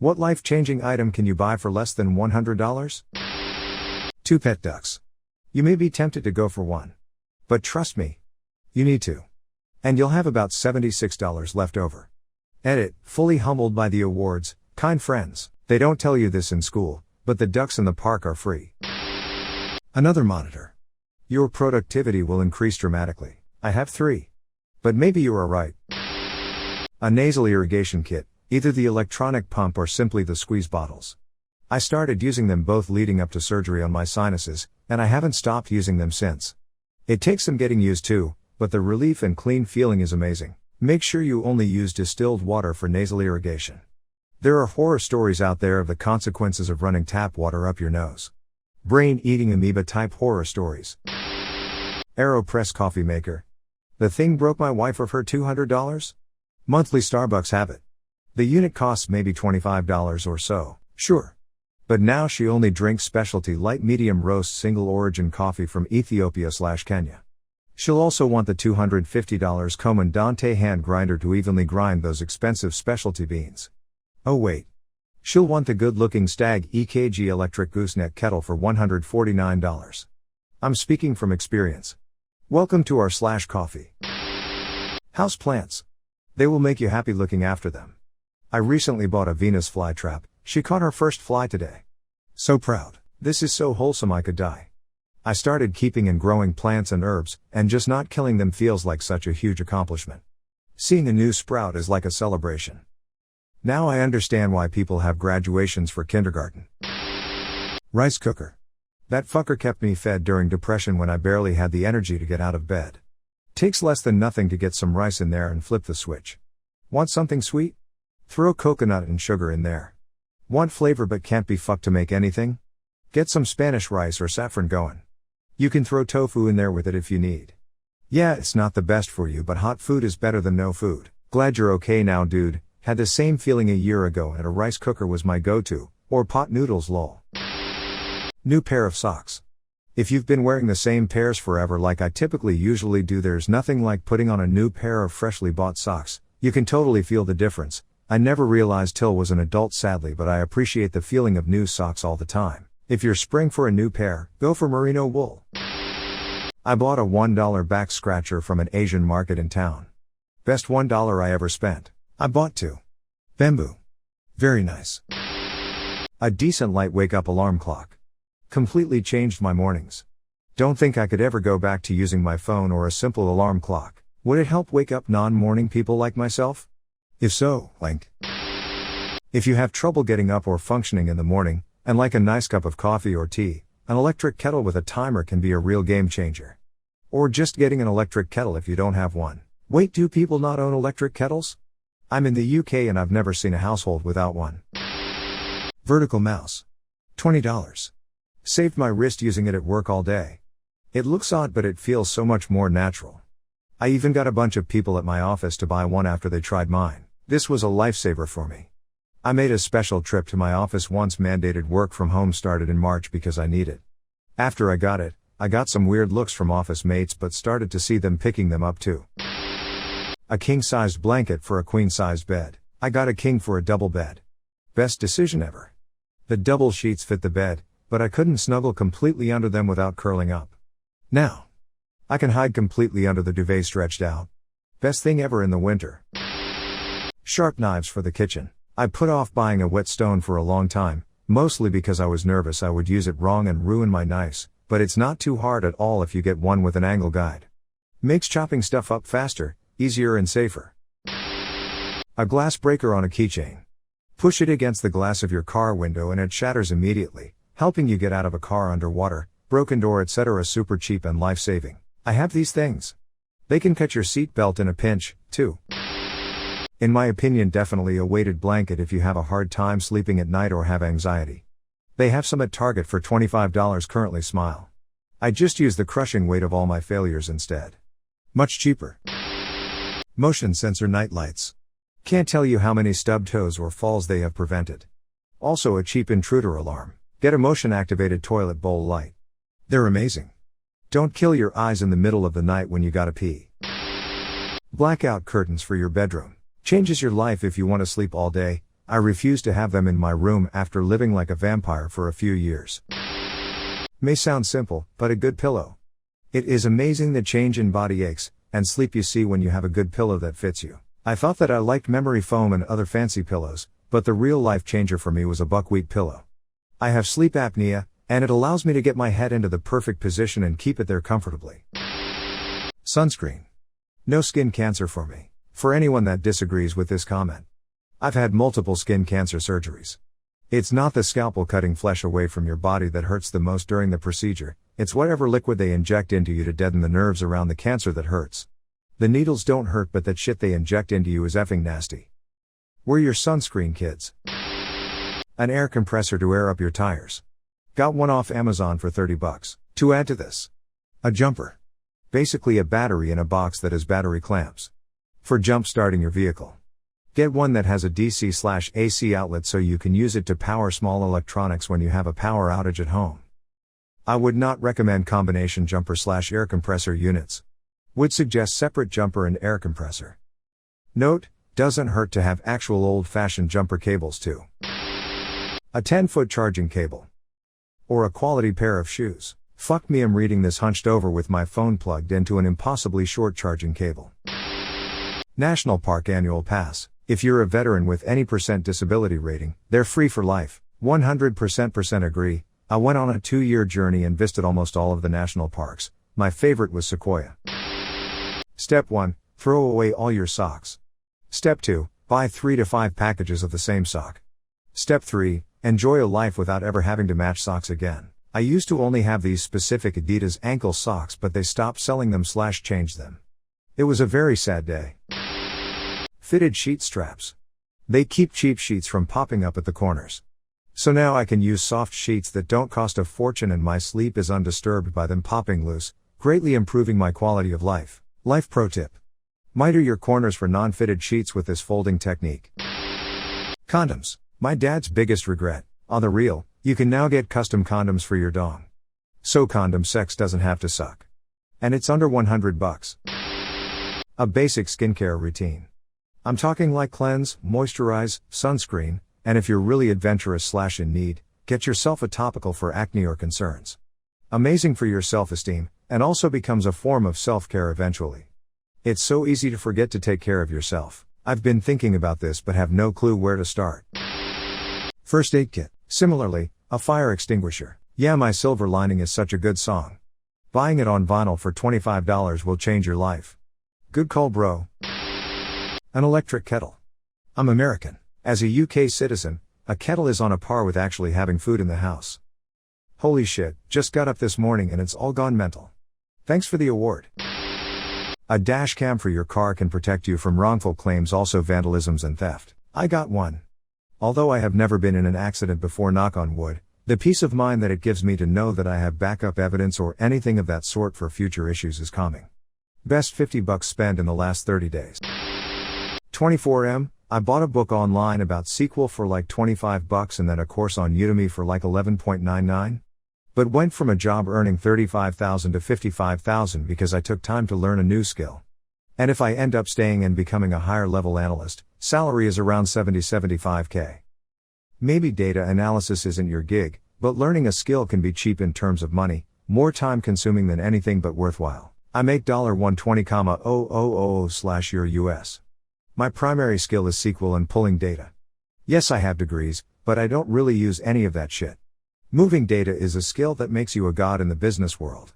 What life-changing item can you buy for less than $100? 2 pet ducks. You may be tempted to go for one. But trust me, you need to. And you'll have about $76 left over. Edit, fully humbled by the awards, kind friends. They don't tell you this in school, but the ducks in the park are free. Another monitor. Your productivity will increase dramatically. I have 3. But maybe you are right. A nasal irrigation kit, either the electronic pump or simply the squeeze bottles. I started using them both leading up to surgery on my sinuses, and I haven't stopped using them since. It takes some getting used to, but the relief and clean feeling is amazing. Make sure you only use distilled water for nasal irrigation. There are horror stories out there of the consequences of running tap water up your nose. Brain-eating amoeba type horror stories. AeroPress coffee maker. The thing broke my wife of her $200? Monthly Starbucks habit. The unit costs maybe $25 or so, sure. But now she only drinks specialty light medium roast single origin coffee from Ethiopia/Kenya. She'll also want the $250 Comandante hand grinder to evenly grind those expensive specialty beans. Oh wait. She'll want the good-looking Stag EKG electric gooseneck kettle for $149. I'm speaking from experience. Welcome to our /coffee. House plants. They will make you happy looking after them. I recently bought a Venus flytrap. She caught her first fly today. So proud. This is so wholesome I could die. I started keeping and growing plants and herbs, and just not killing them feels like such a huge accomplishment. Seeing a new sprout is like a celebration. Now I understand why people have graduations for kindergarten. Rice cooker. That fucker kept me fed during depression when I barely had the energy to get out of bed. Takes less than nothing to get some rice in there and flip the switch. Want something sweet? Throw coconut and sugar in there. Want flavor but can't be fucked to make anything? Get some Spanish rice or saffron going. You can throw tofu in there with it if you need. Yeah, it's not the best for you, but hot food is better than no food. Glad you're okay now, dude. Had the same feeling a year ago and a rice cooker was my go-to, or pot noodles lol. New pair of socks. If you've been wearing the same pairs forever like I usually do, there's nothing like putting on a new pair of freshly bought socks. You can totally feel the difference. I never realized till was an adult sadly, but I appreciate the feeling of new socks all the time. If you're spring for a new pair, go for merino wool. I bought a $1 back scratcher from an Asian market in town. Best $1 I ever spent. I bought 2. Bamboo. Very nice. A decent light wake-up alarm clock. Completely changed my mornings. Don't think I could ever go back to using my phone or a simple alarm clock. Would it help wake up non-morning people like myself? If so, link. If you have trouble getting up or functioning in the morning, and like a nice cup of coffee or tea, an electric kettle with a timer can be a real game changer. Or just getting an electric kettle if you don't have one. Wait, do people not own electric kettles? I'm in the UK and I've never seen a household without one. Vertical mouse. $20. Saved my wrist using it at work all day. It looks odd but it feels so much more natural. I even got a bunch of people at my office to buy one after they tried mine. This was a lifesaver for me. I made a special trip to my office once mandated work from home started in March because I need it. After I got it, I got some weird looks from office mates but started to see them picking them up too. A king-sized blanket for a queen-sized bed. I got a king for a double bed. Best decision ever. The double sheets fit the bed, but I couldn't snuggle completely under them without curling up. Now, I can hide completely under the duvet stretched out. Best thing ever in the winter. Sharp knives for the kitchen. I put off buying a whetstone for a long time, mostly because I was nervous I would use it wrong and ruin my knives, but it's not too hard at all if you get one with an angle guide. Makes chopping stuff up faster, easier and safer. A glass breaker on a keychain. Push it against the glass of your car window and it shatters immediately, helping you get out of a car underwater, broken door etc. Super cheap and life-saving. I have these things. They can cut your seat belt in a pinch, too. In my opinion, definitely a weighted blanket if you have a hard time sleeping at night or have anxiety. They have some at Target for $25 currently. Smile. I just use the crushing weight of all my failures instead. Much cheaper. Motion sensor night lights. Can't tell you how many stubbed toes or falls they have prevented. Also a cheap intruder alarm. Get a motion activated toilet bowl light. They're amazing. Don't kill your eyes in the middle of the night when you gotta pee. Blackout curtains for your bedroom. Changes your life if you want to sleep all day, I refuse to have them in my room after living like a vampire for a few years. May sound simple, but a good pillow. It is amazing the change in body aches and sleep you see when you have a good pillow that fits you. I thought that I liked memory foam and other fancy pillows, but the real life changer for me was a buckwheat pillow. I have sleep apnea, and it allows me to get my head into the perfect position and keep it there comfortably. Sunscreen. No skin cancer for me. For anyone that disagrees with this comment. I've had multiple skin cancer surgeries. It's not the scalpel cutting flesh away from your body that hurts the most during the procedure, it's whatever liquid they inject into you to deaden the nerves around the cancer that hurts. The needles don't hurt, but that shit they inject into you is effing nasty. Wear your sunscreen, kids. An air compressor to air up your tires. Got one off Amazon for $30. To add to this, a jumper. Basically a battery in a box that has battery clamps. For jump starting your vehicle. Get one that has a DC/AC outlet so you can use it to power small electronics when you have a power outage at home. I would not recommend combination jumper/air compressor units. Would suggest separate jumper and air compressor. Note, doesn't hurt to have actual old-fashioned jumper cables too. A 10-foot charging cable. Or a quality pair of shoes. Fuck me, I'm reading this hunched over with my phone plugged into an impossibly short charging cable. National Park Annual Pass. If you're a veteran with any % disability rating, they're free for life. 100% agree. I went on a 2-year journey and visited almost all of the national parks. My favorite was Sequoia. Step 1. Throw away all your socks. Step 2. Buy 3 to 5 packages of the same sock. Step 3. Enjoy a life without ever having to match socks again. I used to only have these specific Adidas ankle socks, but they stopped selling them/changed them. It was a very sad day. Fitted sheet straps. They keep cheap sheets from popping up at the corners. So now I can use soft sheets that don't cost a fortune and my sleep is undisturbed by them popping loose, greatly improving my quality of life. Life pro tip. Miter your corners for non-fitted sheets with this folding technique. Condoms. My dad's biggest regret. On the real, you can now get custom condoms for your dong. So condom sex doesn't have to suck. And it's under $100. A basic skincare routine. I'm talking like cleanse, moisturize, sunscreen, and if you're really adventurous/in need, get yourself a topical for acne or concerns. Amazing for your self-esteem, and also becomes a form of self-care eventually. It's so easy to forget to take care of yourself. I've been thinking about this but have no clue where to start. First aid kit. Similarly, a fire extinguisher. Yeah, My Silver Lining is such a good song. Buying it on vinyl for $25 will change your life. Good call, bro. An electric kettle. I'm American. As a UK citizen, a kettle is on a par with actually having food in the house. Holy shit, just got up this morning and it's all gone mental. Thanks for the award. A dash cam for your car can protect you from wrongful claims, also vandalisms and theft. I got one. Although I have never been in an accident before, knock on wood, the peace of mind that it gives me to know that I have backup evidence or anything of that sort for future issues is calming. Best $50 spent in the last 30 days. 24M, I bought a book online about SQL for like $25 and then a course on Udemy for like $11.99. But went from a job earning $35,000 to $55,000 because I took time to learn a new skill. And if I end up staying and becoming a higher level analyst, salary is around $70-75K. Maybe data analysis isn't your gig, but learning a skill can be cheap in terms of money, more time consuming than anything but worthwhile. I make $120,000/year US. My primary skill is SQL and pulling data. Yes, I have degrees, but I don't really use any of that shit. Moving data is a skill that makes you a god in the business world.